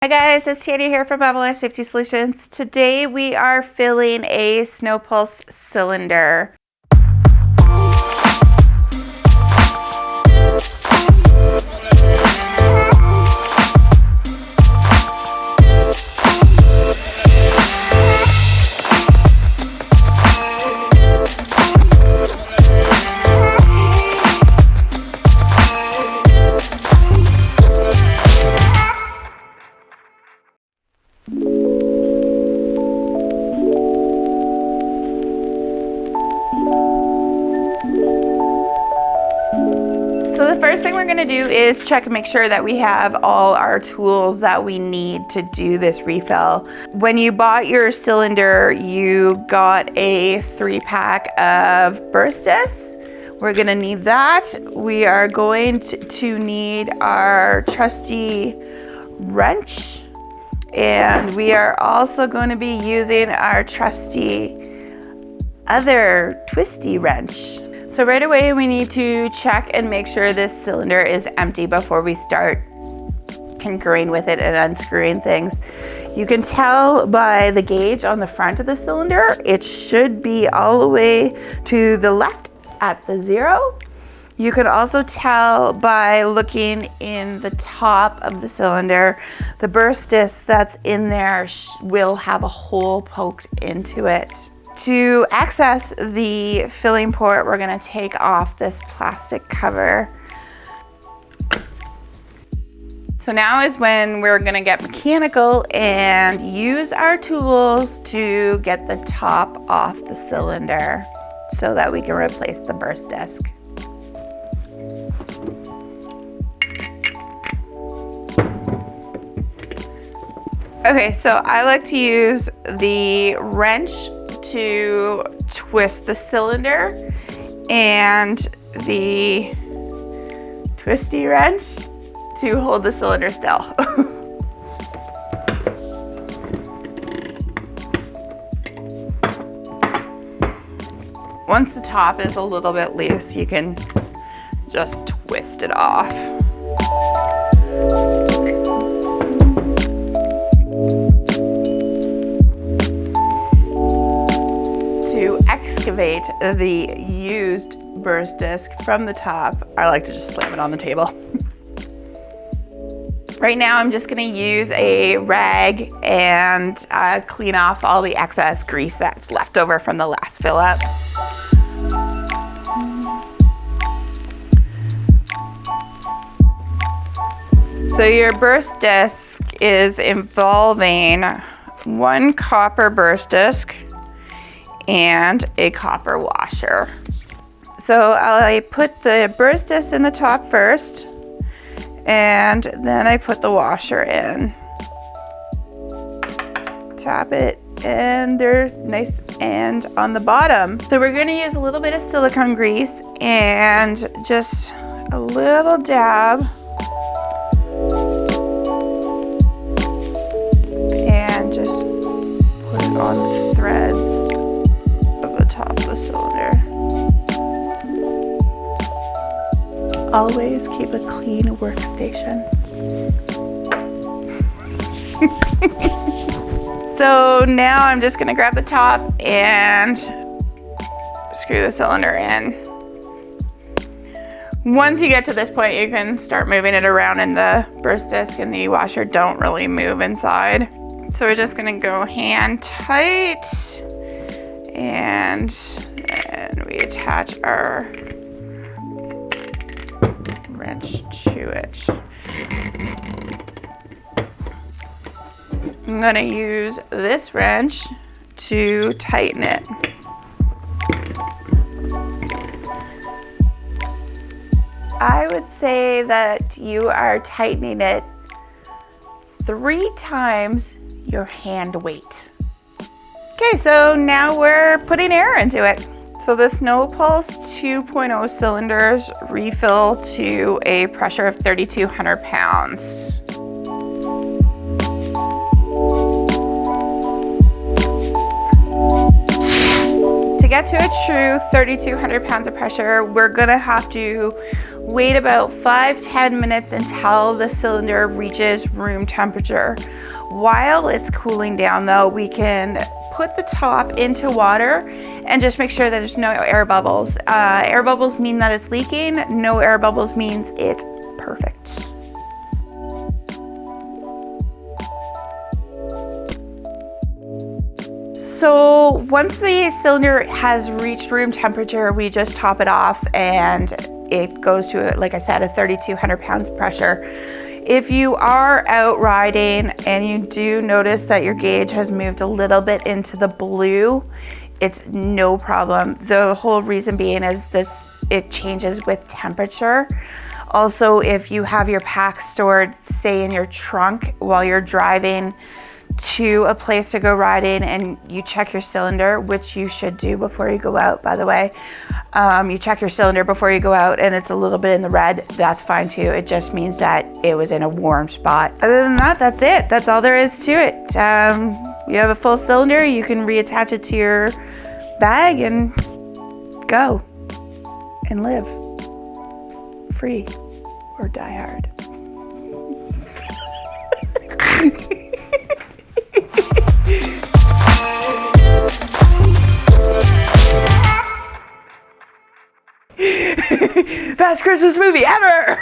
Hi guys, it's Tanya here from Avalanche Safety Solutions. Today we are filling a Snowpulse cylinder. So the first thing we're going to do is check and make sure that we have all our tools that we need to do this refill. When you bought your cylinder, you got a 3-pack of burst discs. We're going to need that. We are going to need our trusty wrench, and we are also going to be using our trusty other twisty wrench. So right away we need to check and make sure this cylinder is empty before we start tinkering with it and unscrewing things. You can tell by the gauge on the front of the cylinder, it should be all the way to the left at the 0. You can also tell by looking in the top of the cylinder, the burst disc that's in there will have a hole poked into it. To access the filling port, we're going to take off this plastic cover. So now is when we're going to get mechanical and use our tools to get the top off the cylinder so that we can replace the burst disc. Okay, so I like to use the wrench to twist the cylinder and the twisty wrench to hold the cylinder still. Once the top is a little bit loose, you can just twist it off. Excavate the used burst disc from the top. I like to just slam it on the table. Right now I'm just going to use a rag and clean off all the excess grease that's left over from the last fill up. So your burst disc is involving one copper burst disc and a copper washer. So I put the burst disc in the top first, and then I put the washer in. Tap it, and they're nice and on the bottom. So we're gonna use a little bit of silicone grease and just a little dab. And just put it on the threads top of the cylinder. Always keep a clean workstation. So now I'm just going to grab the top and screw the cylinder in. Once you get to this point, you can start moving it around, and the burst disc and the washer don't really move inside. So we're just going to go hand tight. And then we attach our wrench to it. I'm going to use this wrench to tighten it. I would say that you are tightening it 3 times your hand weight. Okay, so now we're putting air into it. So the Snowpulse 2.0 cylinders refill to a pressure of 3,200 pounds. To get to a true 3,200 pounds of pressure, we're gonna have to wait about 5-10 minutes until the cylinder reaches room temperature. While it's cooling down though, we can put the top into water and just make sure that there's no air bubbles. Air bubbles mean that it's leaking. No air bubbles means it's perfect. So once the cylinder has reached room temperature, we just top it off and it goes to, like I said, a 3,200 pounds pressure. If you are out riding and you do notice that your gauge has moved a little bit into the blue, it's no problem. The whole reason being is it changes with temperature. Also, if you have your pack stored, say in your trunk while you're driving to a place to go riding and you check your cylinder, which you should do before you go out, by the way. You check your cylinder before you go out and it's a little bit in the red, that's fine too. It just means that it was in a warm spot. Other than that, that's it. That's all there is to it. You have a full cylinder, you can reattach it to your bag and go and live free or die hard. Best Christmas movie ever!